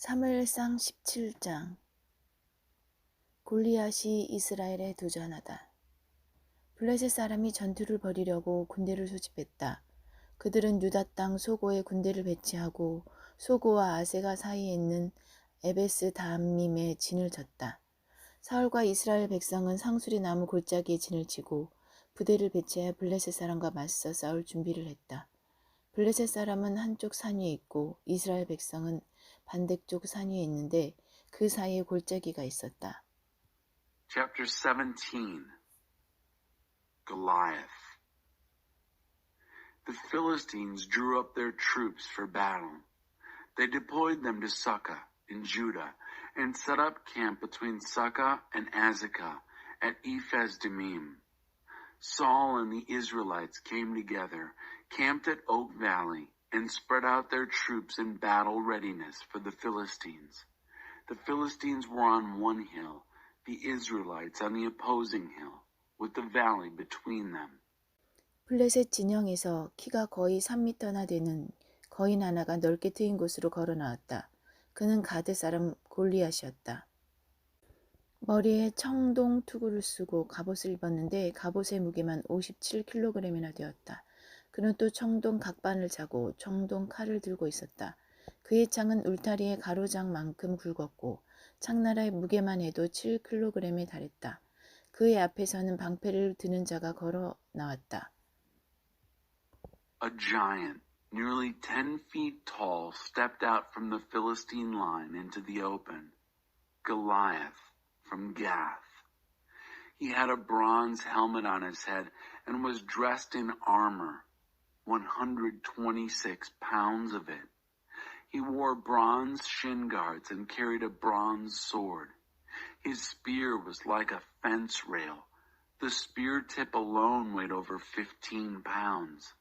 사무엘상 17장. 골리앗이 이스라엘에 도전하다. 블레셋 사람이 전투를 벌이려고 군대를 소집했다. 그들은 유다 땅 소고에 군대를 배치하고 소고와 아세가 사이에 있는 에베스 다함림에 진을 쳤다. 사울과 이스라엘 백성은 상수리 나무 골짜기에 진을 치고 부대를 배치하여 블레셋 사람과 맞서 싸울 준비를 했다. 블레셋 사람은 한쪽 산 위에 있고 이스라엘 백성은 반대쪽 산 위에 있는데 그 사이에 골짜기가 있었다. Chapter 17. Goliath. The Philistines drew up their troops for battle. They deployed them to Succoth in Judah and set up camp between Succoth and Azekah at Ephes-Dammim. Saul and the Israelites came together, camped at Oak Valley, and spread out their troops in battle readiness for the Philistines. The Philistines were on one hill, the Israelites on the opposing hill, with the valley between them. 블레셋 진영에서 키가 거의 3미터나 되는 거인 하나가 넓게 트인 곳으로 걸어 나왔다. 그는 가드 사람 골리앗이었다. 머리에 청동 투구를 쓰고 갑옷을 입었는데 갑옷의 무게만 57kg이나 되었다. 그는 또 청동 각반을 차고 청동 칼을 들고 있었다. 그의 창은 울타리의 가로장만큼 굵었고 창나라의 무게만 해도 7kg에 달했다. 그의 앞에서는 방패를 드는 자가 걸어 나왔다. A giant, nearly 10 feet tall, stepped out from the Philistine line into the open. Goliath from Gath. He had a bronze helmet on his head and was dressed in armor, 126 pounds of it. He wore bronze shin guards and carried a bronze sword. His spear was like a fence rail. The spear tip alone weighed over 15 pounds.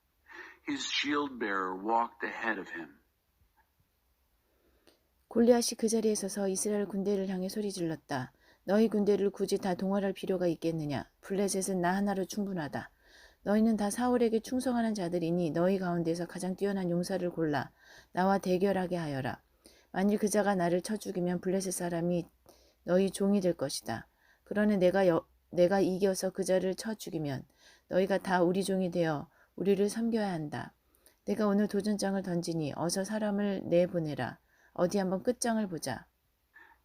His shield bearer walked ahead of him. 골리앗이 그 자리에 서서 이스라엘 군대를 향해 소리 질렀다. 너희 군대를 굳이 다 동원할 필요가 있겠느냐? 블레셋은 나 하나로 충분하다. 너희는 다 사울에게 충성하는 자들이니 너희 가운데서 가장 뛰어난 용사를 골라 나와 대결하게 하여라. 만일 그 자가 나를 쳐 죽이면 블레셋 사람이 너희 종이 될 것이다. 그러나 내가 이겨서 그 자를 쳐 죽이면 너희가 다 우리 종이 되어 우리를 섬겨야 한다. 내가 오늘 도전장을 던지니 어서 사람을 내보내라. 어디 한번 끝장을 보자.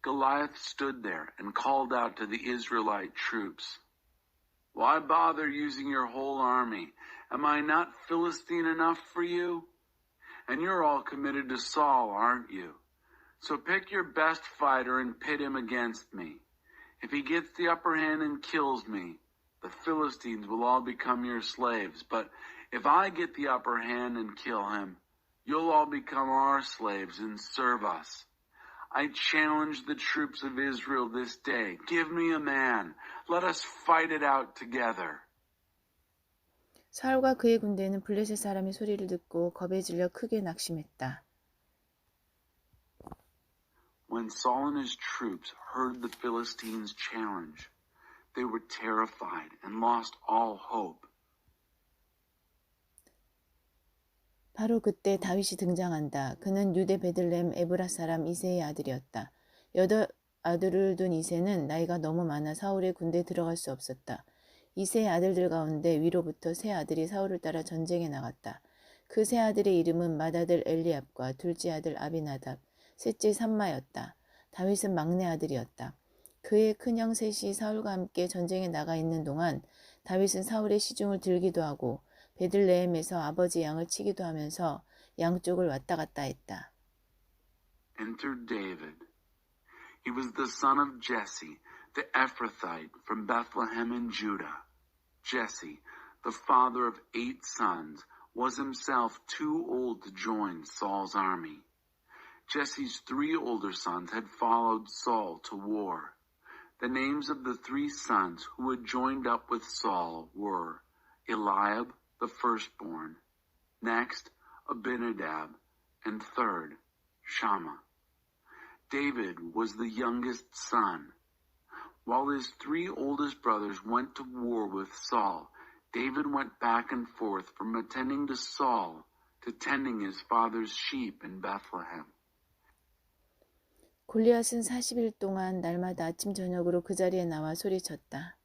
Goliath stood there and called out to the Israelite troops. Why bother using your whole army? Am I not Philistine enough for you? And you're all committed to Saul, aren't you? So pick your best fighter and pit him against me. If he gets the upper hand and kills me, the Philistines will all become your slaves. But if I get the upper hand and kill him, you'll all become our slaves and serve us. I challenge the troops of Israel this day. Give me a man. Let us fight it out together. 사울과 그의 군대는 블레셋 사람의 소리를 듣고 겁에 질려 크게 낙심했다. When Saul and his troops heard the Philistines' challenge, they were terrified and lost all hope. 바로 그때 다윗이 등장한다. 그는 유대 베들레헴 에브라 사람 이새의 아들이었다. 8 아들을 둔 이새는 나이가 너무 많아 사울의 군대에 들어갈 수 없었다. 이새의 아들들 가운데 위로부터 세 아들이 사울을 따라 전쟁에 나갔다. 그 세 아들의 이름은 맏아들 엘리압과 둘째 아들 아비나답, 셋째 삼마였다. 다윗은 막내 아들이었다. 그의 큰형 셋이 사울과 함께 전쟁에 나가 있는 동안 다윗은 사울의 시중을 들기도 하고 베들레헴에서 아버지 양을 치기도 하면서 양쪽을 왔다 갔다 했다. Enter David. He was the son of Jesse, the Ephrathite from Bethlehem in Judah. Jesse, the father of 8 sons, was himself too old to join Saul's army. Jesse's 3 older sons had followed Saul to war. The names of the 3 sons who had joined up with Saul were Eliab, the firstborn, next Abinadab, and third Shammah. David was the youngest son. While his 3 oldest brothers went to war with Saul, David went back and forth from attending to Saul to tending his father's sheep in Bethlehem. 골리앗은 40일 동안 날마다 아침 저녁으로 그 자리에 나와 소리쳤다.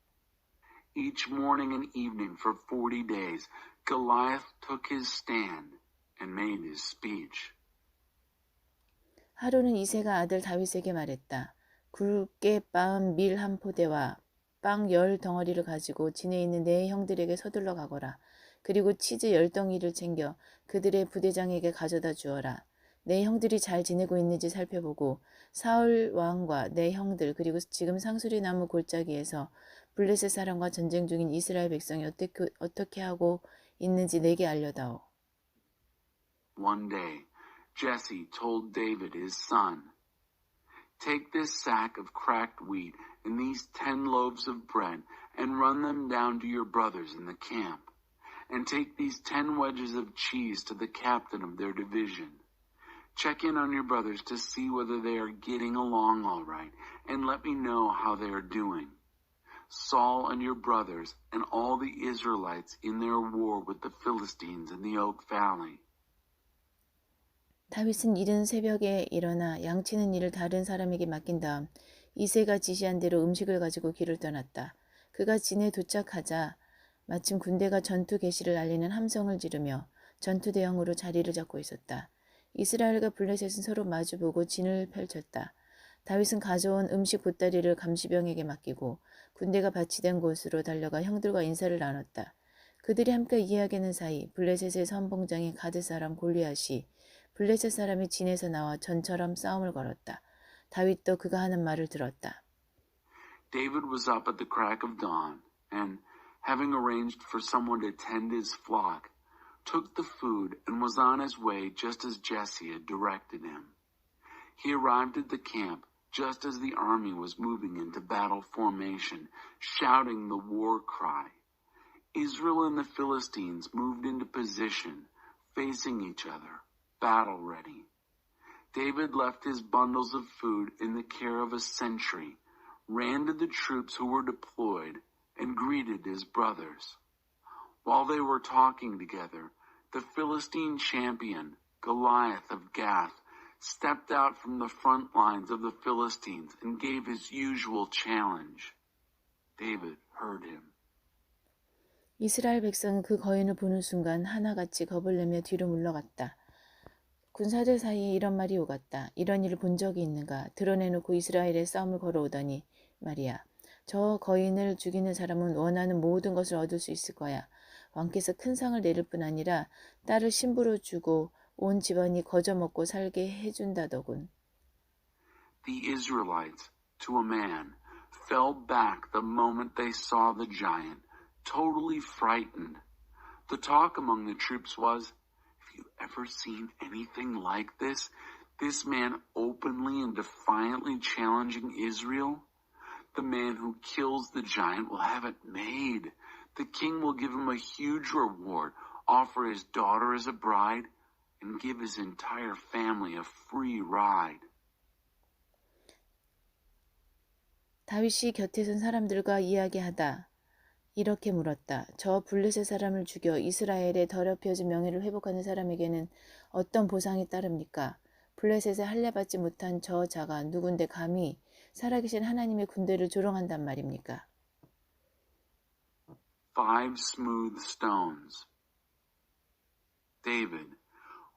Each morning and evening for 40 days, Goliath took his stand and made his speech. 하루는 이새가 아들 다윗에게 말했다. 굵게 빻은 밀 한 포대와 빵 10덩어리를 가지고 진에 있는 네 형들에게 서둘러 가거라. 그리고 치즈 10덩이를 챙겨 그들의 부대장에게 가져다 주어라. 내 형들이 잘 지내고 있는지 살펴보고 사울 왕과 내 형들 그리고 지금 상수리 나무 골짜기에서 블레셋 사람과 전쟁 중인 이스라엘 백성이 어떻게 하고 있는지 내게 알려다오. One day, Jesse told David, his son, "Take this sack of cracked wheat and these 10 loaves of bread and run them down to your brothers in the camp. And take these 10 wedges of cheese to the captain of their division. Check in on your brothers to see whether they are getting along all right, and let me know how they are doing. Saul and your brothers and all the Israelites in their war with the Philistines in the Oak Valley." 다윗은 이른 새벽에 일어나 양치는 일을 다른 사람에게 맡긴 다음 이새가 지시한 대로 음식을 가지고 길을 떠났다. 그가 진에 도착하자 마침 군대가 전투 개시를 알리는 함성을 지르며 전투 대형으로 자리를 잡고 있었다. 이스라엘과 블레셋은 서로 마주보고 진을 펼쳤다. 다윗은 가져온 음식 보따리를 감시병에게 맡기고 군대가 배치된 곳으로 달려가 형들과 인사를 나눴다. 그들이 함께 이야기하는 사이 블레셋의 선봉장인 가드 사람 골리앗이 블레셋 사람이 진에서 나와 전처럼 싸움을 걸었다. 다윗도 그가 하는 말을 들었다. David was up at the crack of dawn, and, having arranged for someone to tend his flock, took the food and was on his way just as Jesse had directed him. He arrived at the camp just as the army was moving into battle formation, shouting the war cry. Israel and the Philistines moved into position, facing each other, battle ready. David left his bundles of food in the care of a sentry, ran to the troops who were deployed, and greeted his brothers. While they were talking together, the Philistine champion, Goliath of Gath, stepped out from the front lines of the Philistines and gave his usual challenge. David heard him. 이스라엘 백성은 그 거인을 보는 순간 하나같이 겁을 내며 뒤로 물러갔다. 군사들 사이에 이런 말이 오갔다. 이런 일을 본 적이 있는가? 드러내놓고 이스라엘의 싸움을 걸어오더니 말이야. 저 거인을 죽이는 사람은 원하는 모든 것을 얻을 수 있을 거야. 왕께서 큰 상을 내릴 뿐 아니라 딸을 신부로 주고 온 집안이 거저 먹고 살게 해준다더군. The Israelites, to a man, fell back the moment they saw the giant, totally frightened. The talk among the troops was, "Have you ever seen anything like this? This man openly and defiantly challenging Israel? The man who kills the giant will have it made. The king will give him a huge reward, offer his daughter as a bride, and give his entire family a free ride." 다윗이 곁에 선 사람들과 이야기하다 이렇게 물었다. 저 블레셋 사람을 죽여 이스라엘의 더럽혀진 명예를 회복하는 사람에게는 어떤 보상이 따릅니까? 블레셋에 할례받지 못한 저 자가 누군데 감히 살아계신 하나님의 군대를 조롱한단 말입니까? 5 smooth stones. David,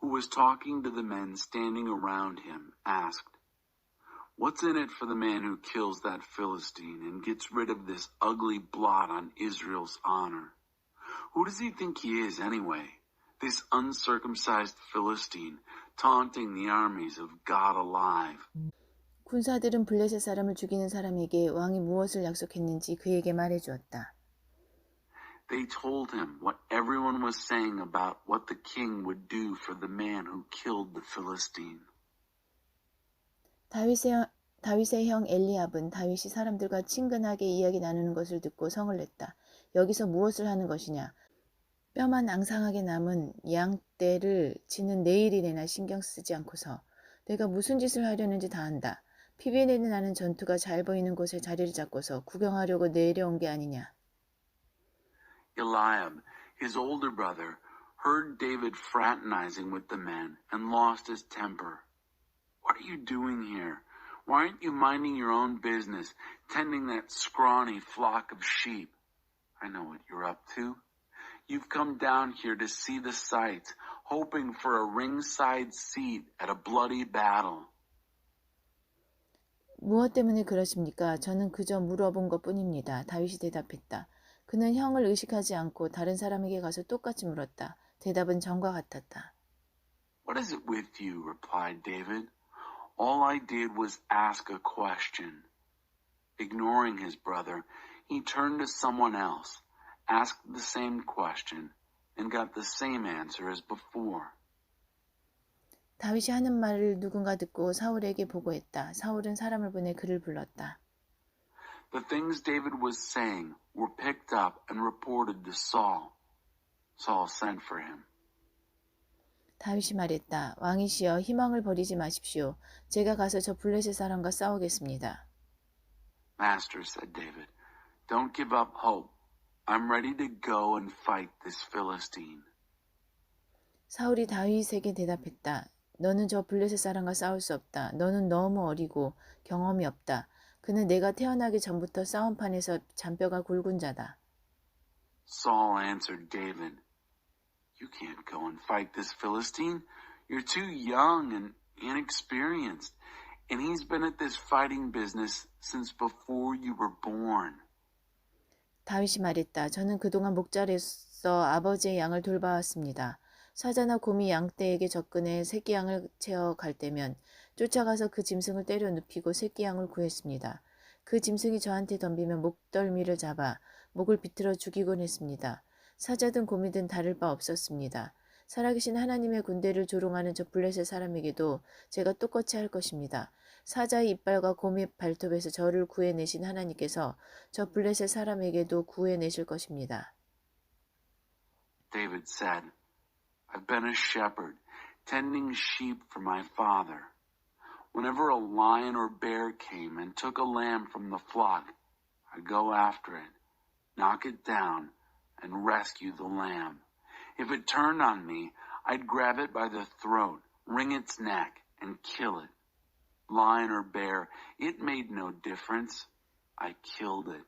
who was talking to the men standing around him, asked, "What's in it for the man who kills that Philistine and gets rid of this ugly blot on Israel's honor? Who does he think he is anyway? This uncircumcised Philistine, taunting the armies of God alive." 군사들은 블레셋 사람을 죽이는 사람에게 왕이 무엇을 약속했는지 그에게 말해주었다. They told him what everyone was saying about what the king would do for the man who killed the Philistine. 다윗의 형 엘리압은 다윗이 사람들과 친근하게 이야기 나누는 것을 듣고 성을 냈다. 여기서 무엇을 하는 것이냐? 뼈만 앙상하게 남은 양떼를 치는 내일이내나 신경 쓰지 않고서 내가 무슨 짓을 하려는지 다 안다. 피비린내 나는 전투가 잘 보이는 곳에 자리를 잡고서 구경하려고 내려온 게 아니냐. Eliab, his older brother, heard David fraternizing with the men and lost his temper. "What are you doing here? Why aren't you minding your own business, tending that scrawny flock of sheep? I know what you're up to. You've come down here to see the sights, hoping for a ringside seat at a bloody battle. 무엇 때문에 그러십니까? 저는 그저 물어본 것뿐입니다. 다윗이 대답했다. 그는 형을 의식하지 않고 다른 사람에게 가서 똑같이 물었다. 대답은 전과 같았다. What is it with you? Replied David. All I did was ask a question. Ignoring his brother, he turned to someone else, asked the same question, and got the same answer as before. 다윗이 하는 말을 누군가 듣고 사울에게 보고했다. 사울은 사람을 보내 그를 불렀다. The things David was saying were picked up and reported to Saul. Saul sent for him. 다윗이 말했다. 왕이시여 희망을 버리지 마십시오. 제가 가서 저 블레셋 사람과 싸우겠습니다. Master, said David, don't give up hope. I'm ready to go and fight this Philistine. 사울이 다윗에게 대답했다. 너는 저 블레셋 사람과 싸울 수 없다. 너는 너무 어리고 경험이 없다. 그는 내가 태어나기 전부터 싸움판에서 잔뼈가 굵은 자다. Saul answered David, You can't go and fight this Philistine. You're too young and inexperienced, and he's been at this fighting business since before you were born. 다윗이 말했다. 저는 그동안 목자로서 아버지의 양을 돌봐왔습니다. 사자나 곰이 양떼에게 접근해 새끼 양을 채어 갈 때면 쫓아가서 그 짐승을 때려 눕히고 새끼 양을 구했습니다. 그 짐승이 저한테 덤비면 목덜미를 잡아 목을 비틀어 죽이곤 했습니다. 사자든 곰이든 다를 바 없었습니다. 살아계신 하나님의 군대를 조롱하는 저 블레셋 사람에게도 제가 똑같이 할 것입니다. 사자의 이빨과 곰의 발톱에서 저를 구해내신 하나님께서 저 블레셋 사람에게도 구해내실 것입니다. David said, I've been a shepherd, tending sheep for my father. Whenever a lion or bear came and took a lamb from the flock, I'd go after it, knock it down, and rescue the lamb. If it turned on me, I'd grab it by the throat, wring its neck, and kill it. Lion or bear, it made no difference. I killed it.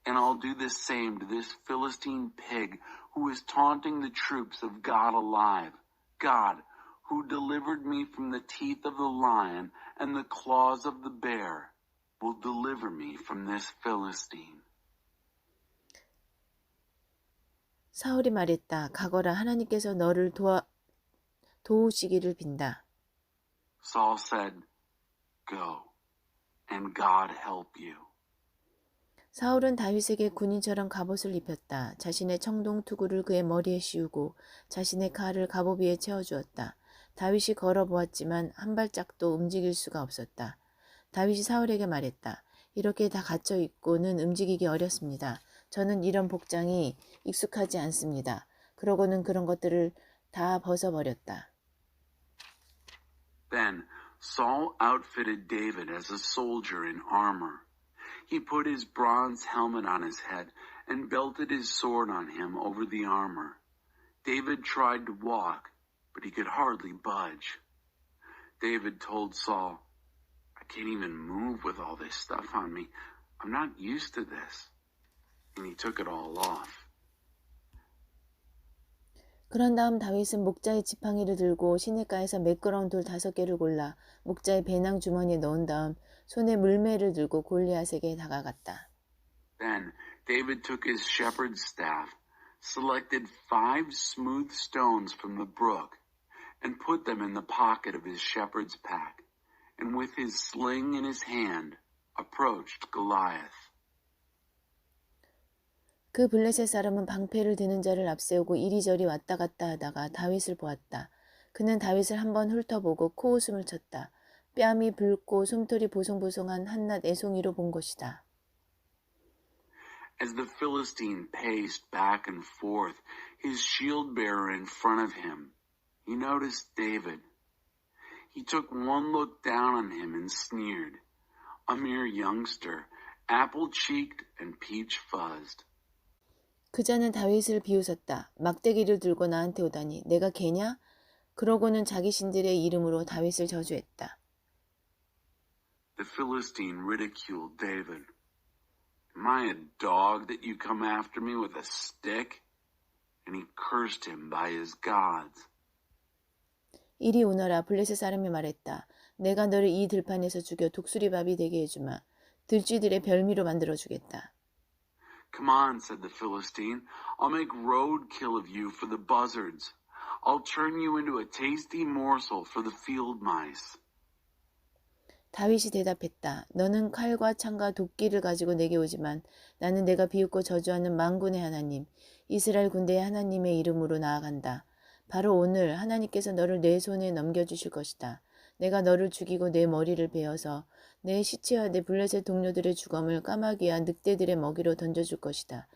And I'll do the same to this Philistine pig who is taunting the troops of God alive. God, who delivered me from the teeth of the lion and the claws of the bear, will deliver me from this Philistine. 사울이 말했다. 가거라. 하나님께서 너를 도우시기를 빈다. Saul said, Go, and God help you. 사울은 다윗에게 군인처럼 갑옷을 입혔다. 자신의 청동 투구를 그의 머리에 씌우고 자신의 칼을 갑옷 위에 채워주었다. 다윗이 걸어보았지만 한 발짝도 움직일 수가 없었다. 다윗이 사울에게 말했다. 이렇게 다 갇혀 있고는 움직이기 어렵습니다. 저는 이런 복장이 익숙하지 않습니다. 그러고는 그런 것들을 다 벗어버렸다. Then Saul outfitted David as a soldier in armor. He put his bronze helmet on his head and belted his sword on him over the armor. David tried to walk, but he could hardly budge. David told Saul, I can't even move with all this stuff on me. I'm not used to this. And he took it all off. 그런 다음 다윗은 목자의 지팡이를 들고 시냇가에서 매끄러운 돌 5개를 골라 목자의 배낭 주머니에 넣은 다음 손에 물매를 들고 골리앗에게 다가갔다. Then David took his shepherd's staff, selected 5 smooth stones from the brook, and put them in the pocket of his shepherd's pack, and with his sling in his hand, approached Goliath. 그 블레셋 사람은 방패를 드는 자를 앞세우고 이리저리 왔다 갔다 하다가 다윗을 보았다. 그는 다윗을 한번 훑어보고 코웃음을 쳤다. 뺨이 붉고 솜털이 보송보송한 한낱 애송이로 본 것이다. As the Philistine paced back and forth, his shield bearer in front of him, he noticed David. He took one look down on him and sneered. A mere youngster, apple-cheeked and peach-fuzzed. 그자는 다윗을 비웃었다. 막대기를 들고 나한테 오다니 내가 개냐? 그러고는 자기 신들의 이름으로 다윗을 저주했다. the Philistine ridiculed David. Am I a dog that you come after me with a stick? And he cursed him by his gods. 이리 오너라. 블레셋 사람이 말했다. 내가 너를 이 들판에서 죽여 독수리밥이 되게 해주마. 들쥐들의 별미로 만들어주겠다. Come on, said the Philistine. I'll make roadkill of you for the buzzards. I'll turn you into a tasty morsel for the field mice. 다윗이 대답했다. 너는 칼과 창과 도끼를 가지고 내게 오지만 나는 내가 비웃고 저주하는 만군의 하나님, 이스라엘 군대의 하나님의 이름으로 나아간다. 바로 오늘 하나님께서 너를 내 손에 넘겨주실 것이다. 내가 너를 죽이고 내 머리를 베어서 내 시체와 내 블레셋 동료들의 주검을 까마귀와 늑대들의 먹이로 던져줄 것이다.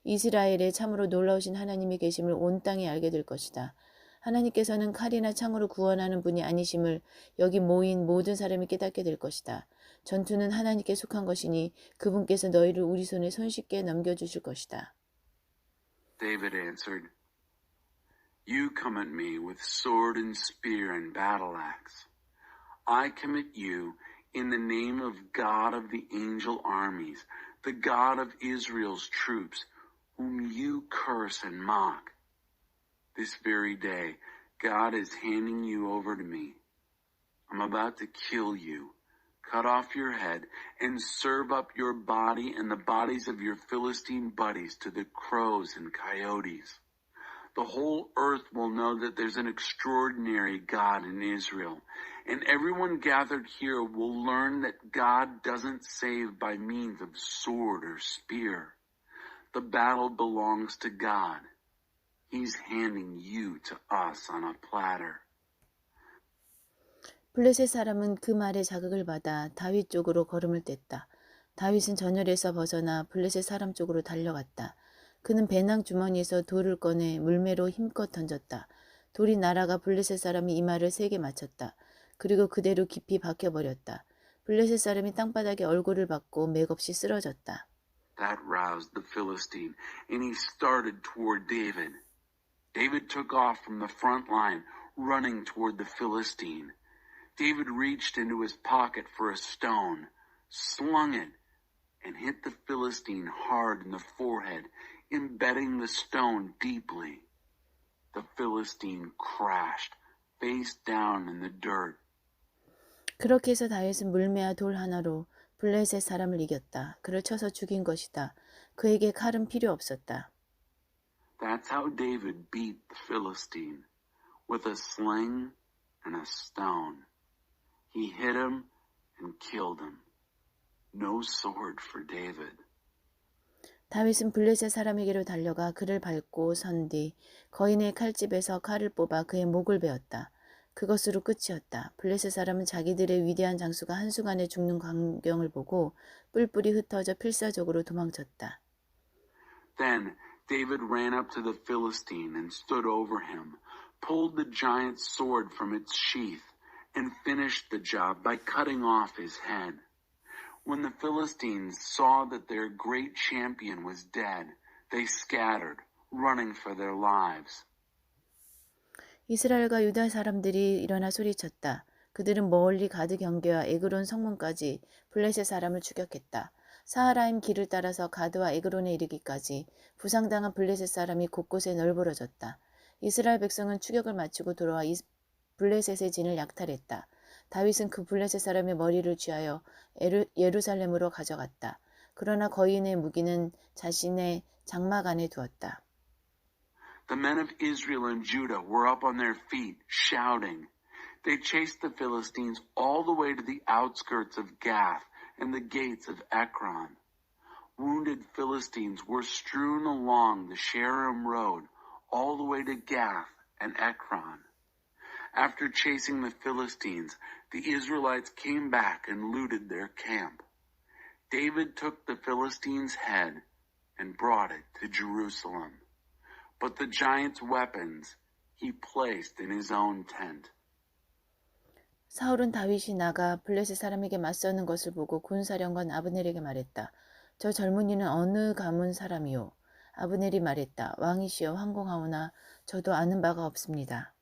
이스라엘에 참으로 놀라우신 하나님이 계심을 온 땅에 알게 될 것이다. 하나님께서는 칼이나 창으로 구원하는 분이 아니심을 여기 모인 모든 사람이 깨닫게 될 것이다. 전투는 하나님께 속한 것이니 그분께서 너희를 우리 손에 손쉽게 넘겨주실 것이다. David answered, You come at me with sword and spear and battle axe. I come at you in the name of God of the angel armies, the God of Israel's troops, whom you curse and mock. This very day, God is handing you over to me. I'm about to kill you, cut off your head, and serve up your body and the bodies of your Philistine buddies to the crows and coyotes. The whole earth will know that there's an extraordinary God in Israel, and everyone gathered here will learn that God doesn't save by means of sword or spear. The battle belongs to God. He's handing you to us on a platter. 블레셋 사람은 그 말에 자극을 받아 다윗 쪽으로 걸음을 뗐다. 다윗은 전열에서 벗어나 블레셋 사람 쪽으로 달려갔다. 그는 배낭 주머니에서 돌을 꺼내 물매로 힘껏 던졌다. 돌이 날아가 블레셋 사람이 이마를 세게 맞췄다. 그리고 그대로 깊이 박혀버렸다. 블레셋 사람이 땅바닥에 얼굴을 박고 맥없이 쓰러졌다. That roused the Philistine, and he started toward David. David took off from the front line, running toward the Philistine. David reached into his pocket for a stone, slung it, and hit the Philistine hard in the forehead, embedding the stone deeply. The Philistine crashed, face down in the dirt. 그렇게 해서 다윗은 물매와 돌 하나로 블레셋 사람을 이겼다. 그를 쳐서 죽인 것이다. 그에게 칼은 필요 없었다. That's how David beat the Philistine, with a sling and a stone. He hit him and killed him. No sword for David. 다윗은 블레셋 사람에게로 달려가 그를 밟고 선 뒤 거인의 칼집에서 칼을 뽑아 그의 목을 베었다. 그것으로 끝이었다. 블레셋 사람은 자기들의 위대한 장수가 한순간에 죽는 광경을 보고 뿔뿔이 흩어져 필사적으로 도망쳤다. Then David ran up to the Philistine and stood over him, pulled the giant's sword from its sheath, and finished the job by cutting off his head. When the Philistines saw that their great champion was dead, they scattered, running for their lives. 이스라엘과 유다 사람들이 일어나 소리쳤다. 그들은 멀리 가드 경계와 에그론 성문까지 블레셋 사람을 추격했다. 사하라임 길을 따라서 가드와 에그론에 이르기까지 부상당한 블레셋 사람이 곳곳에 널브러졌다. 이스라엘 백성은 추격을 마치고 돌아와 블레셋의 진을 약탈했다. 다윗은 그 블레셋 사람의 머리를 쥐하여 예루살렘으로 가져갔다. 그러나 거인의 무기는 자신의 장막 안에 두었다. The men of Israel and Judah were up on their feet, shouting. They chased the Philistines all the way to the outskirts of Gath and the gates of Ekron. Wounded Philistines were strewn along the Shaaraim road all the way to Gath and Ekron. After chasing the Philistines, the Israelites came back and looted their camp. David took the Philistines' head and brought it to Jerusalem. But the giant's weapons he placed in his own tent. 사울은 다윗이 나가 블레셋 사람에게 맞서는 것을 보고 군사령관 아브넬에게 말했다. 저 젊은이는 어느 가문 사람이요? 아브넬이 말했다. 왕이시여 황공하오나 저도 아는 바가 없습니다.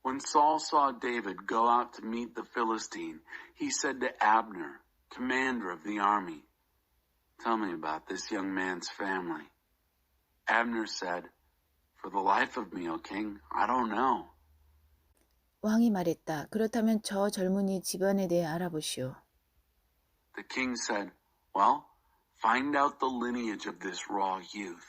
When Saul saw David go out to meet the Philistine, he said to Abner, commander of the army, "Tell me about this young man's family." Abner said, "For the life of me, O king, I don't know." 왕이 말했다. 그렇다면 저 젊은이 집안에 대해 알아보시오. The king said, "Well, find out the lineage of this raw youth."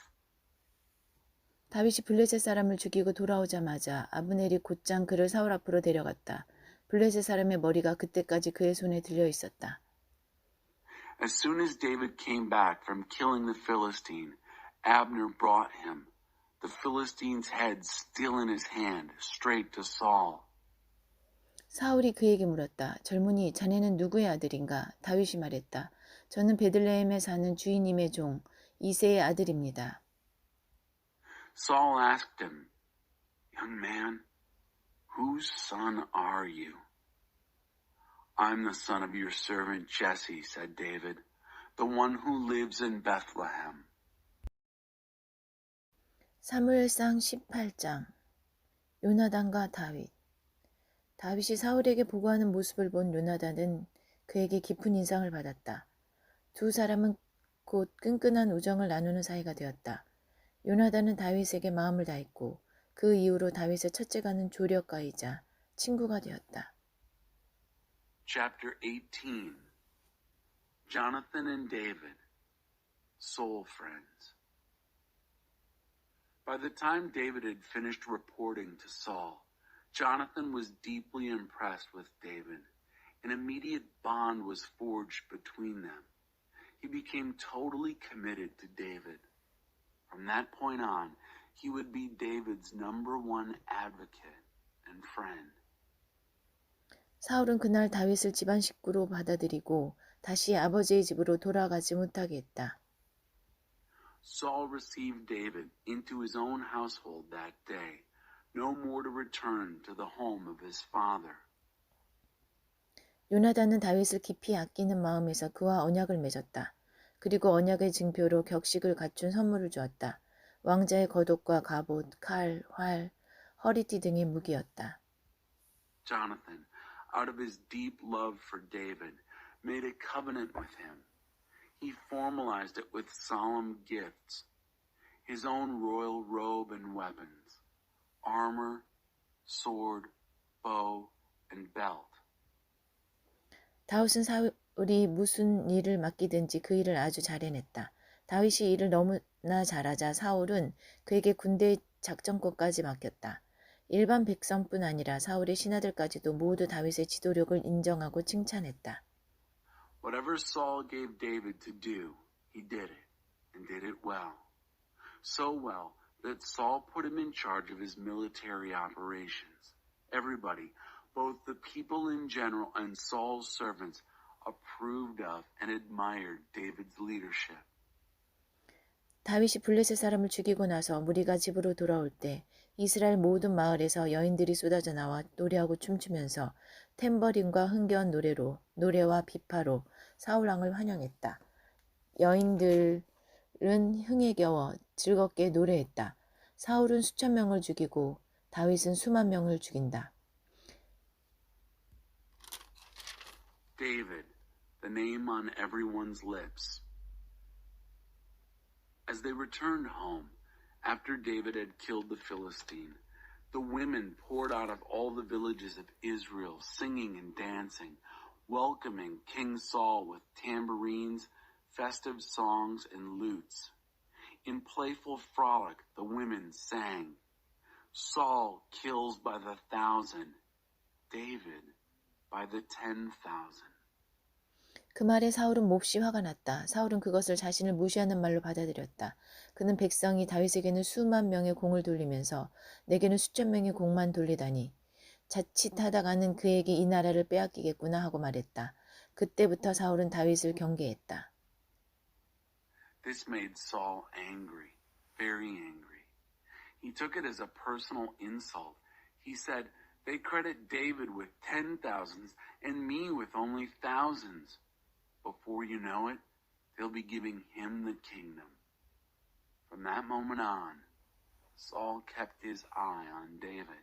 다윗이 블레셋 사람을 죽이고 돌아오자마자 아브넬이 곧장 그를 사울 앞으로 데려갔다. 블레셋 사람의 머리가 그때까지 그의 손에 들려 있었다. As soon as David came back from killing the Philistine, Abner brought him, the Philistine's head still in his hand, straight to Saul. 사울이 그에게 물었다. 젊은이, 자네는 누구의 아들인가? 다윗이 말했다. 저는 베들레헴에 사는 주인님의 종, 이새의 아들입니다. Saul asked him, "Young man, whose son are you?" "I'm the son of your servant Jesse," said David, "the one who lives in Bethlehem." 사무엘상 18장 요나단과 다윗. 다윗이 사울에게 보고하는 모습을 본 요나단은 그에게 깊은 인상을 받았다. 두 사람은 곧 끈끈한 우정을 나누는 사이가 되었다. 요나단은 다윗에게 마음을 다했고 그 이후로 다윗의 첫째가는 조력가이자 친구가 되었다. Chapter 18. Jonathan and David, soul friends. By the time David had finished reporting to Saul, Jonathan was deeply impressed with David. An immediate bond was forged between them. He became totally committed to David. From that point on, he would be David's number one advocate and friend. 사울은 그날 다윗을 집안 식구로 받아들이고 다시 아버지의 집으로 돌아가지 못하게 했다. Saul received David into his own household that day, no more to return to the home of his father. 요나단은 다윗을 깊이 아끼는 마음에서 그와 언약을 맺었다. 그리고 언약의 증표로 격식을 갖춘 선물을 주었다. 왕자의 겉옷과 갑옷, 칼, 활, 허리띠 등의 무기였다. Jonathan, out of his deep love for David, made a covenant with him. He formalized it with solemn gifts, his own royal robe and weapons, armor, sword, bow, and belt. 다윗은 사울이 무슨 일을 맡기든지 그 일을 아주 잘 해냈다. 다윗이 일을 너무나 잘하자 사울은 그에게 군대의 작전권까지 맡겼다. 일반 백성뿐 아니라 사울의 신하들까지도 모두 다윗의 지도력을 인정하고 칭찬했다. Whatever Saul gave David to do, he did it, and did it well. So well that Saul put him in charge of his military operations. Everybody, both the people in general and Saul's servants, approved of and admired David's leadership. 다윗이 블레셋 사람을 죽이고 나서 무리가 집으로 돌아올 때 이스라엘 모든 마을에서 여인들이 쏟아져 나와 노래하고 춤추면서 탬버린과 흥겨운 노래와 비파로 사울왕을 환영했다. 여인들은 흥에 겨워 즐겁게 노래했다. 사울은 수천 명을 죽이고 다윗은 수만 명을 죽인다. David, the name on everyone's lips. As they returned home, after David had killed the Philistine, the women poured out of all the villages of Israel, singing and dancing, welcoming King Saul with tambourines, festive songs, and lutes. In playful frolic, the women sang, "Saul kills by the 1,000, David by the 10,000. 그 말에 사울은 몹시 화가 났다. 사울은 그것을 자신을 무시하는 말로 받아들였다. 그는 백성이 다윗에게는 수만 명의 공을 돌리면서 내게는 수천 명의 공만 돌리다니 자칫하다가는 그에게 이 나라를 빼앗기겠구나 하고 말했다. 그때부터 사울은 다윗을 경계했다. This made Saul angry, very angry. He took it as a personal insult. He said, "They credit David with 10,000s and me with only thousands. Before you know it, they'll be giving him the kingdom." From that moment on, Saul kept his eye on David.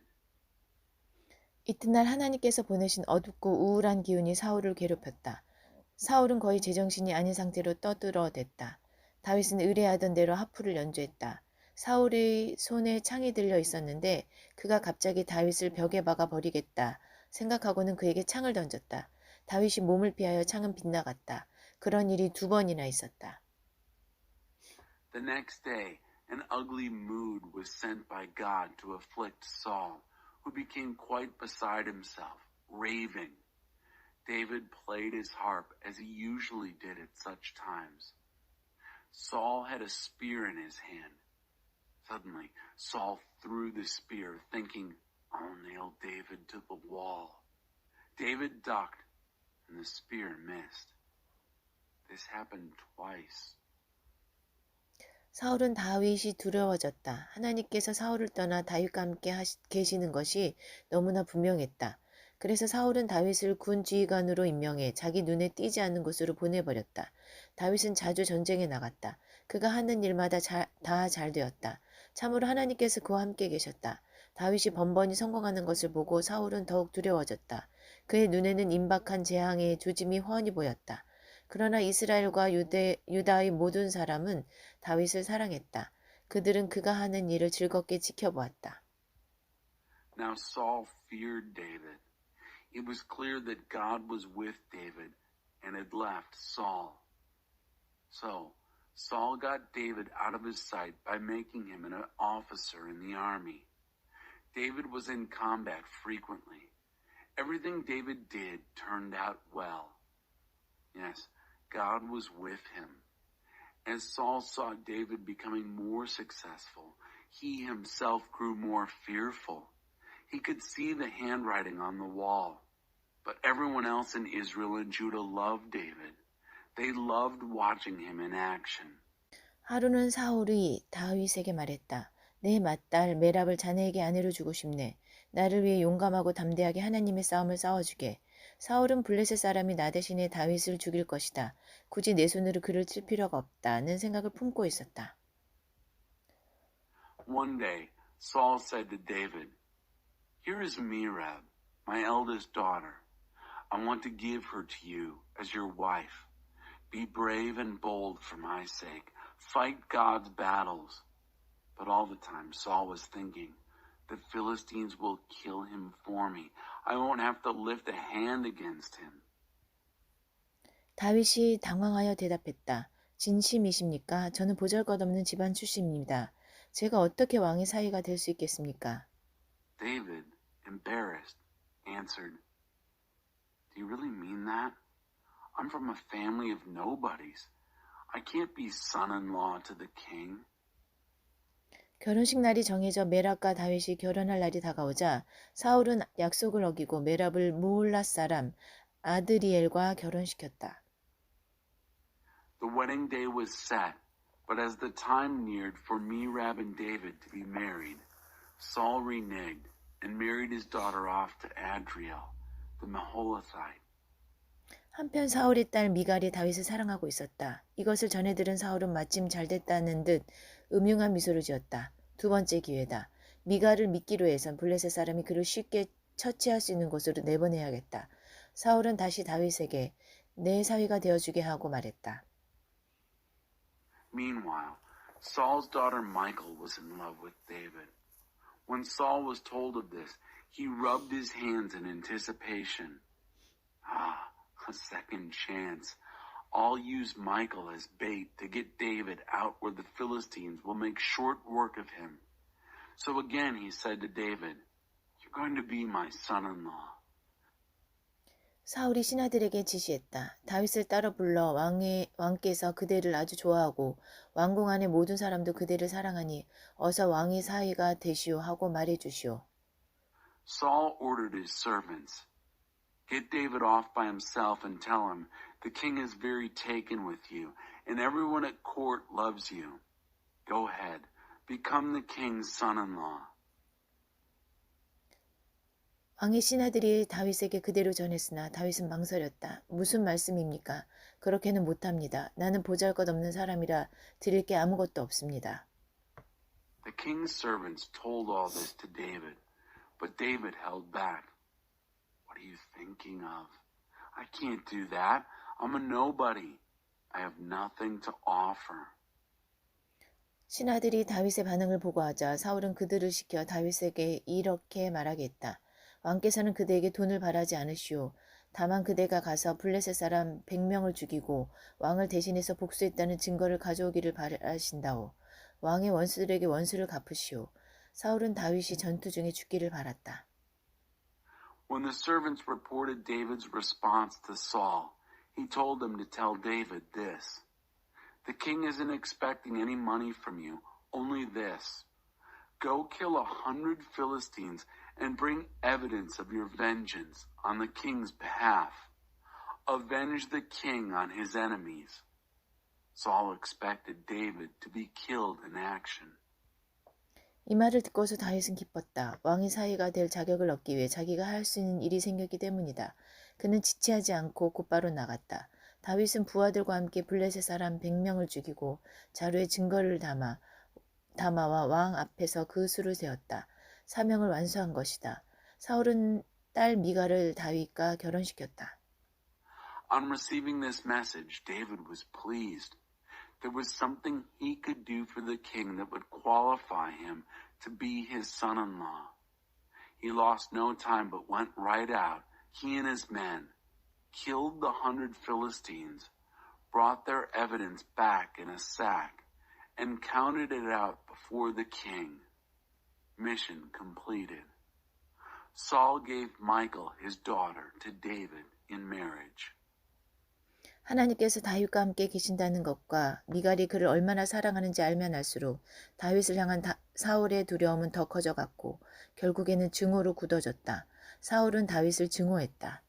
이튿날 하나님께서 보내신 어둡고 우울한 기운이 사울을 괴롭혔다. 사울은 거의 제정신이 아닌 상태로 떠들어댔다. 다윗은 의뢰하던 대로 하프를 연주했다. 사울의 손에 창이 들려 있었는데 그가 갑자기 다윗을 벽에 박아 버리겠다 생각하고는 그에게 창을 던졌다. 다윗이 몸을 피하여 창은 빗나갔다. 그런 일이 2번이나 있었다. The next day, an ugly mood was sent by God to afflict Saul, who became quite beside himself, raving. David played his harp as he usually did at such times. Saul had a spear in his hand. Suddenly, Saul threw the spear, thinking, I'll nail David to the wall. David ducked, and the spear missed. This happened twice. 사울은 다윗이 두려워졌다. 하나님께서 사울을 떠나 다윗과 함께 계시는 것이 너무나 분명했다. 그래서 사울은 다윗을 군 지휘관으로 임명해 자기 눈에 띄지 않는 곳으로 보내버렸다. 다윗은 자주 전쟁에 나갔다. 그가 하는 일마다 다 잘 되었다. 참으로 하나님께서 그와 함께 계셨다. 다윗이 번번이 성공하는 것을 보고 사울은 더욱 두려워졌다. 그의 눈에는 임박한 재앙의 조짐이 훤히 보였다. 그러나 이스라엘과 유다의 모든 사람은 다윗을 사랑했다. 그들은 그가 하는 일을 즐겁게 지켜보았다. Now Saul feared David. It was clear that God was with David and had left Saul. So Saul got David out of his sight by making him an officer in the army. David was in combat frequently. Everything David did turned out well. Yes, God was with him. As Saul saw David becoming more successful, he himself grew more fearful. He could see the handwriting on the wall. But everyone else in Israel and Judah loved David. They loved watching him in action. 하루는 사울이 다윗에게 말했다. 내 맏딸 메랍을 자네에게 아내로 주고 싶네. 나를 위해 용감하고 담대하게 하나님의 싸움을 싸워주게. 사울은 블레셋 사람이 나 대신에 다윗을 죽일 것이다. 굳이 내 손으로 그를 칠 필요가 없다는 생각을 품고 있었다. One day, Saul said to David, Here is Merab, my eldest daughter. I want to give her to you as your wife. Be brave and bold for my sake. Fight God's battles. But all the time Saul was thinking, the Philistines will kill him for me. I won't have to lift a hand against him. 다윗이 당황하여 대답했다. 진심이십니까? 저는 보잘것없는 집안 출신입니다. 제가 어떻게 왕의 사위가 될 수 있겠습니까? David, embarrassed, answered, Do you really mean that? I'm from a family of nobodies. I can't be son-in-law to the king. 결혼식 날이 정해져 메랍과 다윗이 결혼할 날이 다가오자 사울은 약속을 어기고 메랍을 무올라 사람 아드리엘과 결혼시켰다. The wedding day was set, but as the time neared for Merab and David to be married, Saul reneged and married his daughter off to Adriel, the Maholathite. 한편 사울의 딸 미갈이 다윗을 사랑하고 있었다. 이것을 전해 들은 사울은 마침 잘 됐다는 듯 음흉한 미소를 지었다. 2번째 기회다. 미갈을 믿기로 해선 블레셋 사람이 그를 쉽게 처치할 수 있는 곳으로 내보내야겠다. 사울은 다시 다윗에게 내 사위가 되어주게 하고 말했다. Meanwhile, Saul's daughter Michal was in love with David. When Saul was told of this, he rubbed his hands in anticipation. Ah, a second chance. I'll use Michal as bait to get David out where the Philistines will make short work of him. So again he said to David, You're going to be my son-in-law. 사울이 신하들에게 지시했다. 다윗을 따로 불러 왕께서 그대를 아주 좋아하고 왕궁 안의 모든 사람도 그대를 사랑하니 어서 왕의 사위가 되시오 하고 말해주시오. Saul ordered his servants, Get David off by himself and tell him, The king is very taken with you, and everyone at court loves you. Go ahead, become the king's son-in-law. 왕의 신하들이 다윗에게 그대로 전했으나 다윗은 망설였다. 무슨 말씀입니까? 그렇게는 못합니다. 나는 보잘것없는 사람이라 드릴 게 아무것도 없습니다. The king's servants told all this to David, but David held back. What are you thinking of? I can't do that. I'm a nobody. I have nothing to offer. 신하들이 다윗의 반응을 보고하자 사울은 그들을 시켜 다윗에게 이렇게 말하게 했다. 왕께서는 그대에게 돈을 바라지 않으시오. 다만 그대가 가서 블레셋 사람 100명을 죽이고 왕을 대신해서 복수했다는 증거를 가져오기를 바라신다오. 왕의 원수들에게 원수를 갚으시오. 사울은 다윗이 전투 중에 죽기를 바랐다. When the servants reported David's response to Saul, he told them to tell David this. The king isn't expecting any money from you, only this. Go kill 100 Philistines and bring evidence of your vengeance on the king's behalf. Avenge the king on his enemies. Saul expected David to be killed in action. 이 말을 듣고서 다윗은 기뻤다. 왕의 사위가 될 자격을 얻기 위해 자기가 할 수 있는 일이 생겼기 때문이다. 그는 지체하지 않고 곧바로 나갔다. 다윗은 부하들과 함께 블레셋 사람 100명을 죽이고 자루에 증거를 담아와 왕 앞에서 그 수를 세웠다. 사명을 완수한 것이다. 사울은 딸 미갈을 다윗과 결혼시켰다. On receiving this message, David was pleased. There was something he could do for the king that would qualify him to be his son-in-law. He lost no time but went right out, he and his men, killed the 100 Philistines, brought their evidence back in a sack, and counted it out before the king. Mission completed. Saul gave Michal, his daughter, to David in marriage. 하나님께서 다윗과 함께 계신다는 것과 미갈이 그를 얼마나 사랑하는지 알면 알수록 다윗을 향한 사울의 두려움은 더 커져갔고 결국에는 증오로 굳어졌다. 사울은 다윗을 증오했다.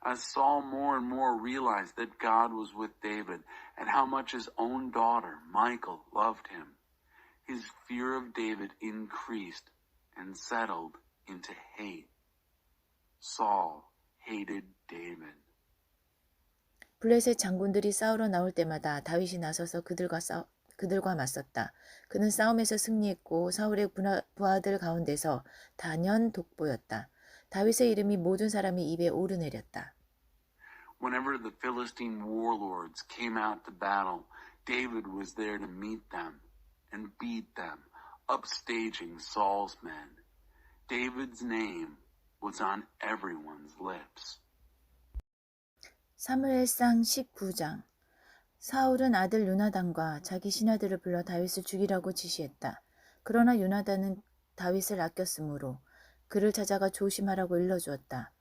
As Saul more and more realized that God was with David and how much his own daughter, Michal, loved him, his fear of David increased and settled into hate. Saul hated David. 블레셋 장군들이 싸우러 나올 때마다 다윗이 나서서 그들과 맞섰다. 그는 싸움에서 승리했고 사울의 부하들 가운데서 단연 돋보였다. 다윗의 이름이 모든 사람의 입에 오르내렸다. Whenever the Philistine warlords came out to battle, David was there to meet them and beat them, upstaging Saul's men. David's name was on everyone's lips. 사무엘상 19장. 사울은 아들 요나단과 자기 신하들을 불러 다윗을 죽이라고 지시했다. 그러나 요나단은 다윗을 아꼈으므로 그를 찾아가 조심하라고 일러주었다.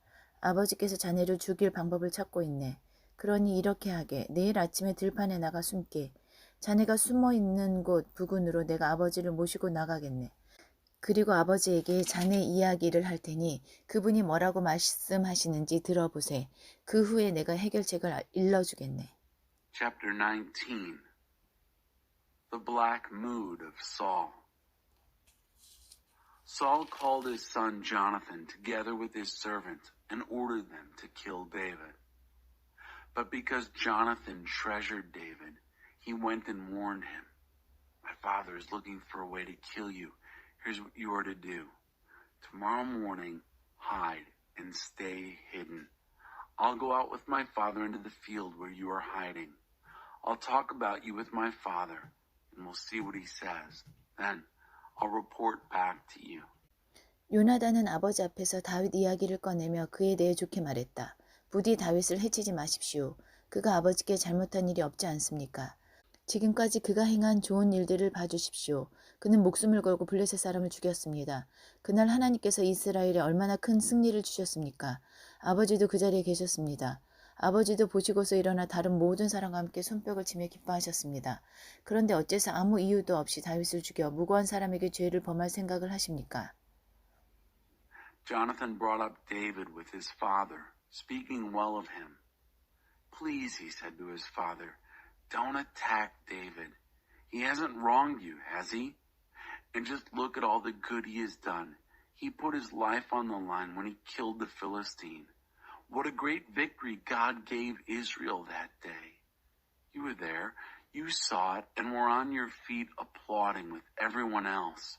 아버지께서 자네를 죽일 방법을 찾고 있네. 그러니 이렇게 하게. 내일 아침에 들판에 나가 숨게. 자네가 숨어 있는 곳 부근으로 내가 아버지를 모시고 나가겠네. 그리고 아버지에게 자네 이야기를 할 테니 그분이 뭐라고 말씀하시는지 들어보세. 그 후에 내가 해결책을 일러주겠네. Chapter 19. The Black Mood of Saul. Saul called his son Jonathan together with his servants and ordered them to kill David. But because Jonathan treasured David, he went and warned him. My father is looking for a way to kill you. Here's what you are to do. Tomorrow morning, hide and stay hidden. I'll go out with my father into the field where you are hiding. I'll talk about you with my father, and we'll see what he says. Then I'll report back to you. 요나단은 아버지 앞에서 다윗 이야기를 꺼내며 그에 대해 좋게 말했다. 부디 다윗을 해치지 마십시오. 그가 아버지께 잘못한 일이 없지 않습니까? 지금까지 그가 행한 좋은 일들을 봐주십시오. 그는 목숨을 걸고 블레셋 사람을 죽였습니다. 그날 하나님께서 이스라엘에 얼마나 큰 승리를 주셨습니까? 아버지도 그 자리에 계셨습니다. 아버지도 보시고서 일어나 다른 모든 사람과 함께 손뼉을 치며 기뻐하셨습니다. 그런데 어째서 아무 이유도 없이 다윗을 죽여 무고한 사람에게 죄를 범할 생각을 하십니까? Jonathan brought up David with his father, speaking well of him. Please, he said to his father, don't attack David. He hasn't wronged you, has he? And just look at all the good he has done. He put his life on the line when he killed the Philistine. What a great victory God gave Israel that day. You were there, you saw it, and were on your feet applauding with everyone else.